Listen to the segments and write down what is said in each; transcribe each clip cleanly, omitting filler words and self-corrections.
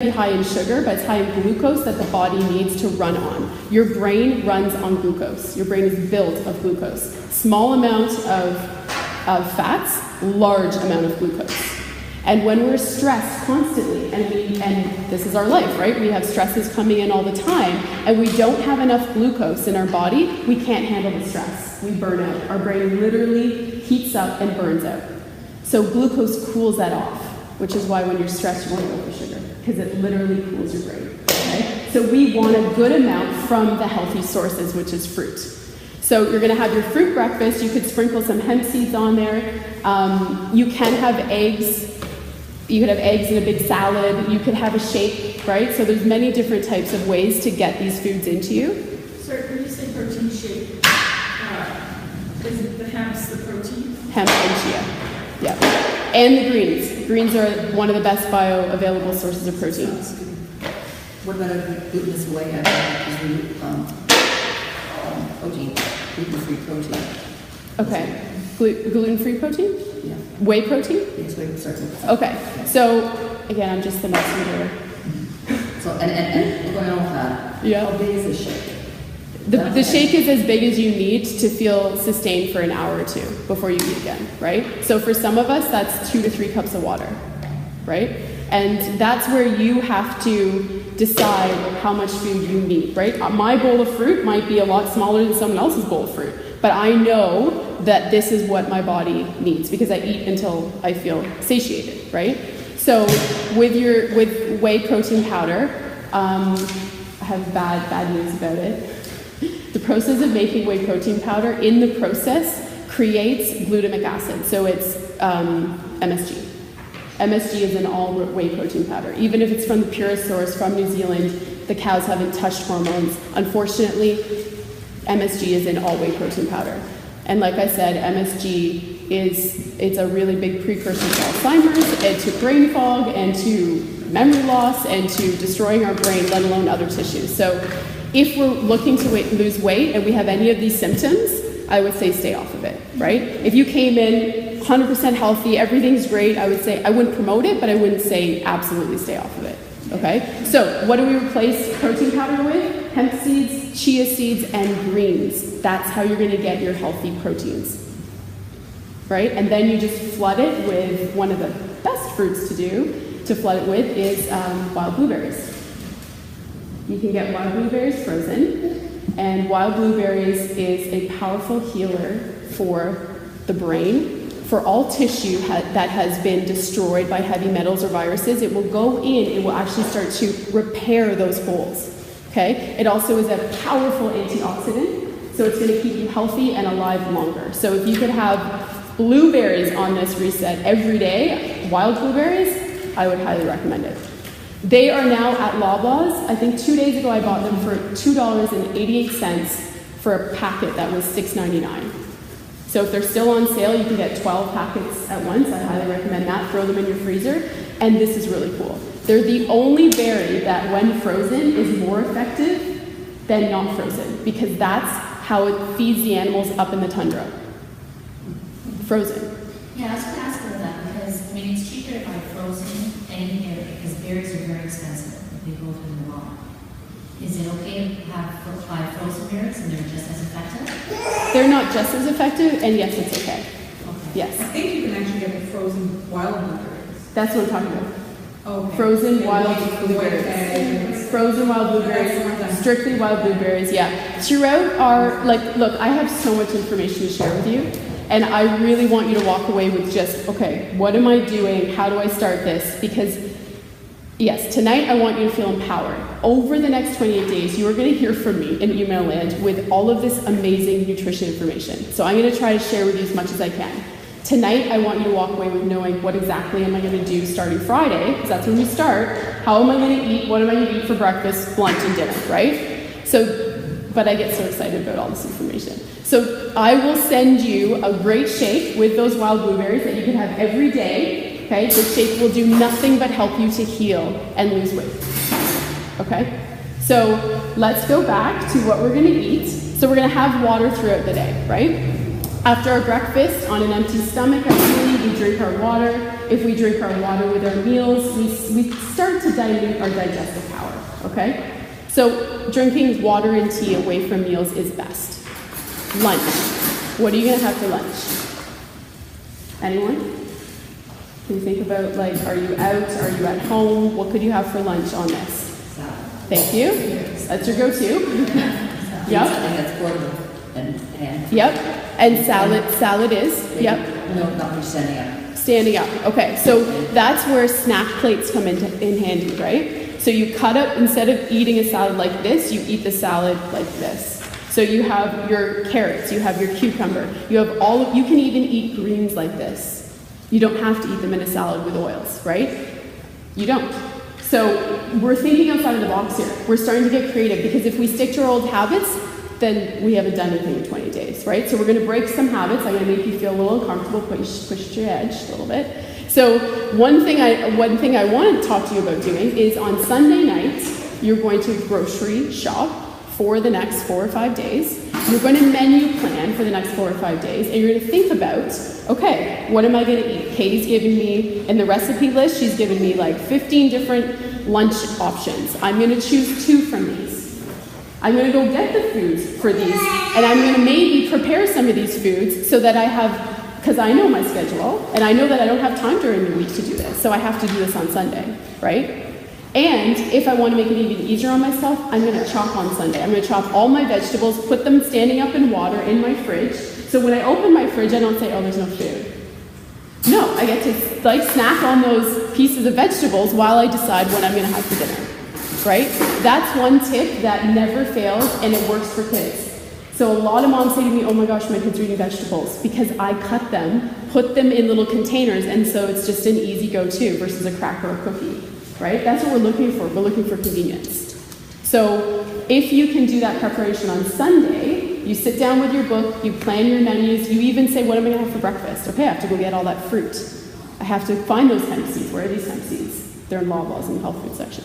be high in sugar, but it's high in glucose that the body needs to run on. Your brain runs on glucose. Your brain is built of glucose. Small amount of fats, large amount of glucose. And when we're stressed constantly, and this is our life, right? We have stresses coming in all the time, and we don't have enough glucose in our body, we can't handle the stress. We burn out. Our brain literally heats up and burns out. So glucose cools that off, which is why when you're stressed, you want to go for sugar, because it literally cools your brain. Okay? So we want a good amount from the healthy sources, which is fruit. So you're going to have your fruit breakfast. You could sprinkle some hemp seeds on there. You can have eggs. You could have eggs in a big salad. You could have a shake, right? So there's many different types of ways to get these foods into you. Sorry, when you say protein shake, is it the hemp's the protein? Hemp and chia, yeah. And the greens. Greens are one of the best bioavailable sources of protein. What about a glutinous whey? Protein, gluten-free protein. Okay, gluten-free protein? Yeah. Whey protein? Yes, whey protein. Okay, so again, I'm just the messenger. So, and going on with that, yeah. How big is the shake? The shake is as big as you need to feel sustained for an hour or two before you eat again, right? So for some of us, that's 2 to 3 cups of water, right? And that's where you have to decide how much food you need, right? My bowl of fruit might be a lot smaller than someone else's bowl of fruit, but I know that this is what my body needs because I eat until I feel satiated, right? So with whey protein powder, I have bad news about it. The process of making whey protein powder, in the process, creates glutamic acid. So it's MSG. MSG is in all whey protein powder. Even if it's from the purest source, from New Zealand, the cows haven't touched hormones. Unfortunately, MSG is in all whey protein powder. And like I said, MSG it's a really big precursor to Alzheimer's and to brain fog and to memory loss and to destroying our brain, let alone other tissues. So if we're looking to lose weight and we have any of these symptoms, I would say stay off of it, right? If you came in 100% healthy, everything's great, I would say, I wouldn't promote it, but I wouldn't say absolutely stay off of it, okay? So what do we replace protein powder with? Hemp seeds, chia seeds, and greens. That's how you're gonna get your healthy proteins, right? And then you just flood it with one of the best fruits to flood it with is wild blueberries. You can get wild blueberries frozen, and wild blueberries is a powerful healer for the brain, for all tissue that has been destroyed by heavy metals or viruses. It will go in, it will actually start to repair those holes, okay? It also is a powerful antioxidant, so it's gonna keep you healthy and alive longer. So if you could have blueberries on this reset every day, wild blueberries, I would highly recommend it. They are now at Loblaws. I think 2 days ago I bought them for $2.88 for a packet that was $6.99. So if they're still on sale, you can get 12 packets at once. I highly recommend that. Throw them in your freezer. And this is really cool. They're the only berry that when frozen is more effective than not frozen, because that's how it feeds the animals up in the tundra. Frozen. Yeah, I was going to ask about that because, I mean, it's cheaper to buy frozen any berry because berries are very expensive if they go through the law. Is it okay to buy frozen berries and they're just as effective? They're not just as effective, and yes, it's okay. Yes. I think you can actually get the frozen wild blueberries. That's what I'm talking about. Okay. Frozen wild blueberries. Frozen wild blueberries. Strictly wild blueberries, yeah. Throughout our, look, I have so much information to share with you. And I really want you to walk away with just, okay, what am I doing? How do I start this? Because, yes, tonight I want you to feel empowered. Over the next 28 days, you are going to hear from me in email land with all of this amazing nutrition information. So I'm going to try to share with you as much as I can. Tonight, I want you to walk away with knowing what exactly am I going to do starting Friday, because that's when we start. How am I going to eat? What am I going to eat for breakfast, lunch, and dinner, right? So, but I get so excited about all this information. So I will send you a great shake with those wild blueberries that you can have every day, okay? The shake will do nothing but help you to heal and lose weight, okay? So let's go back to what we're gonna eat. So we're gonna have water throughout the day, right? After our breakfast, on an empty stomach, ideally, we drink our water. if we drink our water with our meals, we start to dilute our digestive power, okay? So drinking water and tea away from meals is best. Lunch. What are you gonna have for lunch? Anyone? Can you think about, like, are you out, are you at home? What could you have for lunch on this? Thank you. That's your go-to. Yep. Something that's portable and. Yep. And salad is. Yep. No, not for standing up. Standing up. Okay. So that's where snack plates come in handy, right? So you cut up, instead of eating a salad like this, you eat the salad like this. So you have your carrots, you have your cucumber, you have you can even eat greens like this. You don't have to eat them in a salad with oils, right? You don't. So we're thinking outside of the box here. We're starting to get creative, because if we stick to our old habits, then we haven't done anything in 20 days, right? So we're gonna break some habits. I'm gonna make you feel a little uncomfortable, push to your edge a little bit. So one thing I want to talk to you about doing is on Sunday nights, you're going to grocery shop for the next 4 or 5 days. You're going to menu plan for the next 4 or 5 days, and you're going to think about, okay, what am I going to eat? Katie's giving me, in the recipe list, she's given me like 15 different lunch options. I'm going to choose 2 from these. I'm going to go get the foods for these, and I'm going to maybe prepare some of these foods so that I have, because I know my schedule, and I know that I don't have time during the week to do this, so I have to do this on Sunday, right? And if I want to make it even easier on myself, I'm going to chop on Sunday. I'm going to chop all my vegetables, put them standing up in water in my fridge, so when I open my fridge, I don't say, oh, there's no food. No, I get to like snack on those pieces of vegetables while I decide what I'm going to have for dinner, right? That's one tip that never fails, and it works for kids. So a lot of moms say to me, oh my gosh, my kids are eating vegetables, because I cut them, put them in little containers, and so it's just an easy go-to versus a cracker or cookie, right? That's what we're looking for. We're looking for convenience. So if you can do that preparation on Sunday, you sit down with your book, you plan your menus, you even say, what am I gonna have for breakfast? Okay, I have to go get all that fruit. I have to find those hemp seeds. Where are these hemp seeds? They're in Loblaws in the health food section.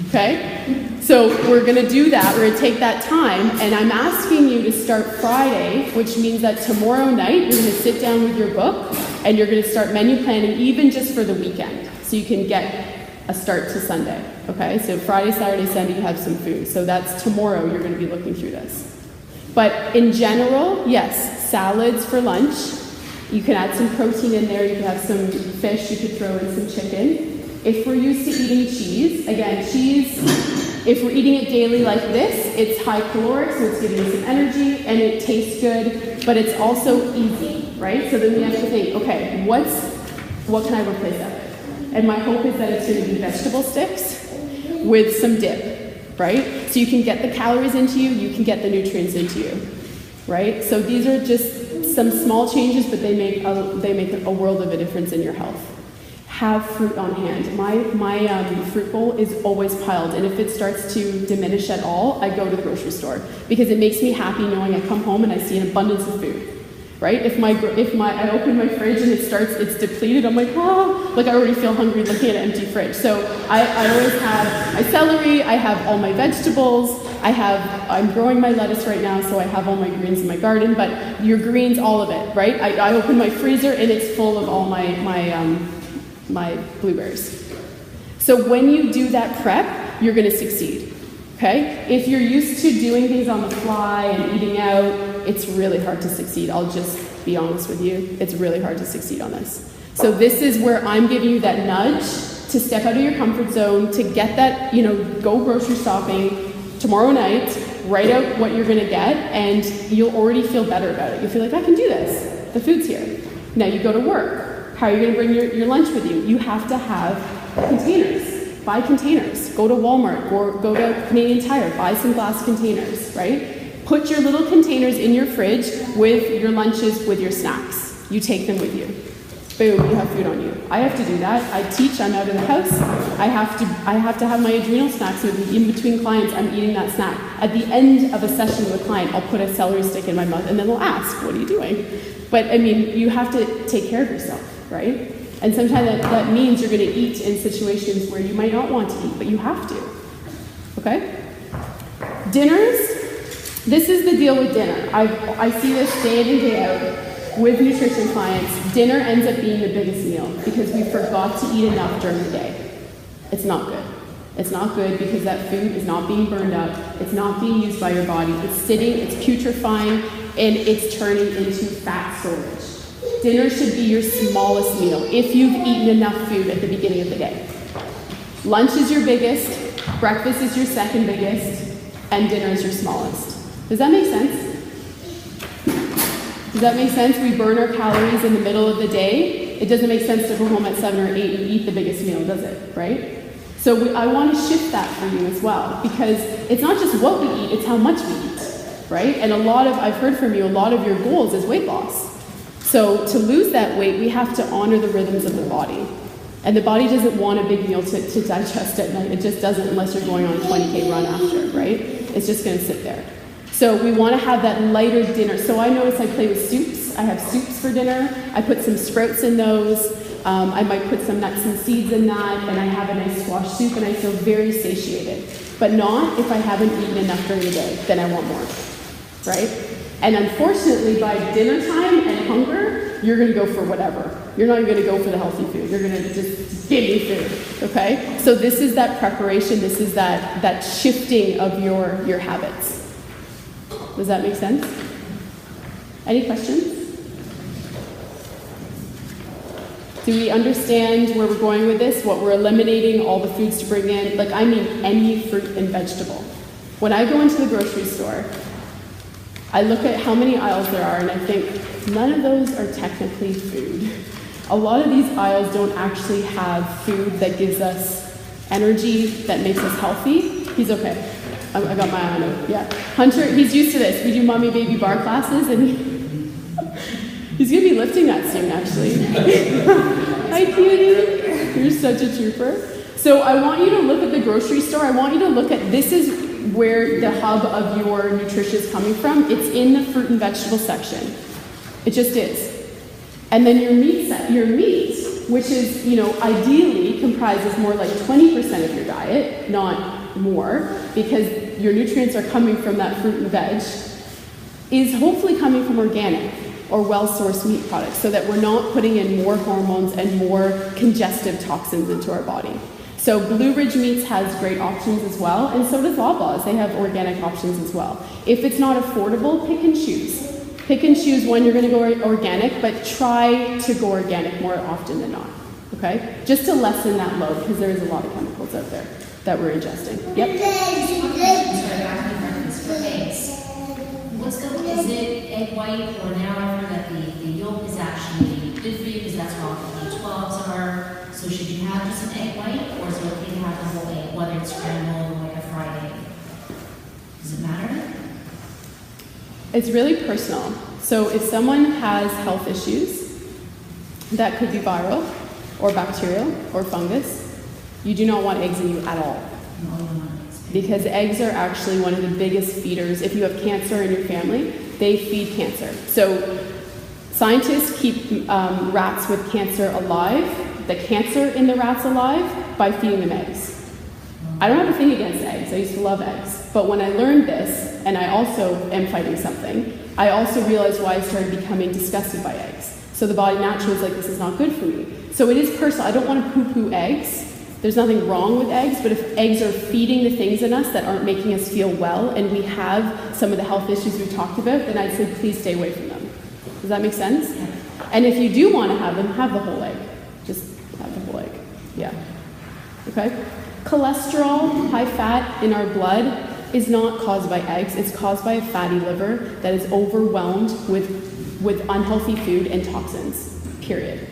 Okay? So we're gonna do that, we're gonna take that time, and I'm asking you to start Friday, which means that tomorrow night, you're gonna sit down with your book, and you're gonna start menu planning even just for the weekend, so you can get a start to Sunday, okay? So Friday, Saturday, Sunday, you have some food. So that's tomorrow, you're gonna be looking through this. But in general, yes, salads for lunch. You can add some protein in there, you can have some fish, you could throw in some chicken. If we're used to eating cheese, again, cheese, if we're eating it daily like this, it's high caloric, so it's giving us some energy, and it tastes good, but it's also easy, right? So then we have to think, okay, what can I replace that with? And my hope is that it's going to be vegetable sticks with some dip, right? So you can get the calories into you, you can get the nutrients into you, right? So these are just some small changes, but they make a world of a difference in your health. Have fruit on hand. My fruit bowl is always piled, and if it starts to diminish at all, I go to the grocery store, because it makes me happy knowing I come home and I see an abundance of food. Right? If I open my fridge and it's depleted, I'm like, oh, like I already feel hungry looking at an empty fridge. So I always have my celery, I have all my vegetables, I'm growing my lettuce right now, so I have all my greens in my garden, but your greens, all of it, right? I open my freezer and it's full of all my blueberries. So when you do that prep, you're gonna succeed, okay? If you're used to doing things on the fly and eating out, it's really hard to succeed. I'll just be honest with you. It's really hard to succeed on this. So this is where I'm giving you that nudge to step out of your comfort zone, to get that, go grocery shopping tomorrow night, write out what you're gonna get, and you'll already feel better about it. You'll feel like, I can do this. The food's here. Now you go to work. How are you gonna bring your lunch with you? You have to have containers. Buy containers. Go to Walmart or go to Canadian Tire. Buy some glass containers, right? Put your little containers in your fridge with your lunches, with your snacks. You take them with you. Boom, you have food on you. I have to do that. I teach, I'm out of the house. I have to have my adrenal snacks with me. In between clients, I'm eating that snack. At the end of a session with a client, I'll put a celery stick in my mouth, and then they'll ask, what are you doing? But I mean, you have to take care of yourself, right? And sometimes that means you're gonna eat in situations where you might not want to eat, but you have to, okay? Dinners. This is the deal with dinner. I see this day in and day out. with nutrition clients, dinner ends up being the biggest meal because we forgot to eat enough during the day. It's not good. It's not good because that food is not being burned up, it's not being used by your body, it's sitting, it's putrefying, and it's turning into fat storage. Dinner should be your smallest meal if you've eaten enough food at the beginning of the day. Lunch is your biggest, breakfast is your second biggest, and dinner is your smallest. Does that make sense? Does that make sense? We burn our calories in the middle of the day. It doesn't make sense to go home at 7 or 8 and eat the biggest meal, does it? Right? So I want to shift that for you as well, because it's not just what we eat, it's how much we eat, right? And I've heard from you, a lot of your goals is weight loss. So to lose that weight, we have to honor the rhythms of the body. And the body doesn't want a big meal to digest at night. It just doesn't unless you're going on a 20K run after, right? It's just going to sit there. So we want to have that lighter dinner. So I notice I play with soups. I have soups for dinner. I put some sprouts in those. I might put some nuts and seeds in that, and I have a nice squash soup, and I feel very satiated. But not if I haven't eaten enough during the day, then I want more, right? And unfortunately, by dinner time and hunger, you're going to go for whatever. You're not going to go for the healthy food. You're going to just give me food, okay? So this is that preparation. This is that shifting of your habits. Does that make sense? Any questions? Do we understand where we're going with this? What we're eliminating, all the foods to bring in? Like, I mean any fruit and vegetable. When I go into the grocery store, I look at how many aisles there are, and I think none of those are technically food. A lot of these aisles don't actually have food that gives us energy, that makes us healthy. He's okay. I got my eye on him. Yeah. Hunter, he's used to this. We do mommy baby bar classes, and he's going to be lifting that soon, actually. Hi, cutie. You're such a trooper. So I want you to look at the grocery store. I want you to look at, this is where the hub of your nutrition is coming from. It's in the fruit and vegetable section. It just is. And then your meat, which is, ideally comprises more like 20% of your diet, not more, because your nutrients are coming from that fruit and veg, is hopefully coming from organic or well-sourced meat products, so that we're not putting in more hormones and more congestive toxins into our body. So Blue Ridge Meats has great options as well, and so does Loblaws. They have organic options as well. If it's not affordable, pick and choose. Pick and choose when you're going to go organic, but try to go organic more often than not, okay? Just to lessen that load, because there is a lot of chemicals out there that we're ingesting. Yep? Is it egg white, or now I've heard that the yolk is actually good for you because that's where all the B12s are. So should you have just an egg white, or is it okay to have the whole egg, whether it's scrambled or like a fried egg? Does it matter? It's really personal. So if someone has health issues, that could be viral or bacterial or fungus, you do not want eggs in you at all. No, you don't want eggs. Because eggs are actually one of the biggest feeders. If you have cancer in your family, they feed cancer. So scientists keep rats with cancer alive, the cancer in the rats alive, by feeding them eggs. I don't have a thing against eggs. I used to love eggs. But when I learned this, and I also am fighting something, I also realized why I started becoming disgusted by eggs. So the body naturally is like, this is not good for me. So it is personal. I don't want to poo-poo eggs. There's nothing wrong with eggs, but if eggs are feeding the things in us that aren't making us feel well, and we have some of the health issues we talked about, then I'd say please stay away from them. Does that make sense? And if you do want to have them, have the whole egg. Just have the whole egg. Yeah. Okay? Cholesterol, high fat in our blood, is not caused by eggs. It's caused by a fatty liver that is overwhelmed with unhealthy food and toxins, period.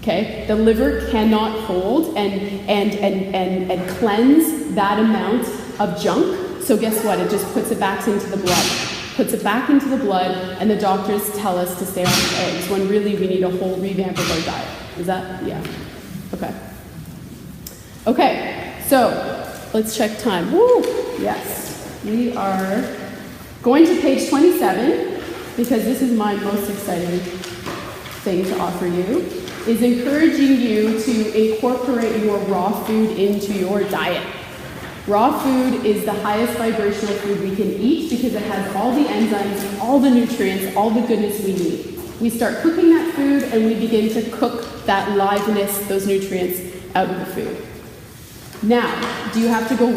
Okay? The liver cannot hold and cleanse that amount of junk. So guess what? It just puts it back into the blood. Puts it back into the blood, and the doctors tell us to stay off of eggs when really we need a whole revamp of our diet. Is that? Yeah. Okay. Okay, so let's check time. Woo! Yes. We are going to page 27, because this is my most exciting thing to offer you, is encouraging you to incorporate your raw food into your diet. Raw food is the highest vibrational food we can eat because it has all the enzymes, all the nutrients, all the goodness we need. We start cooking that food and we begin to cook that liveness, those nutrients out of the food. Now, do you have to go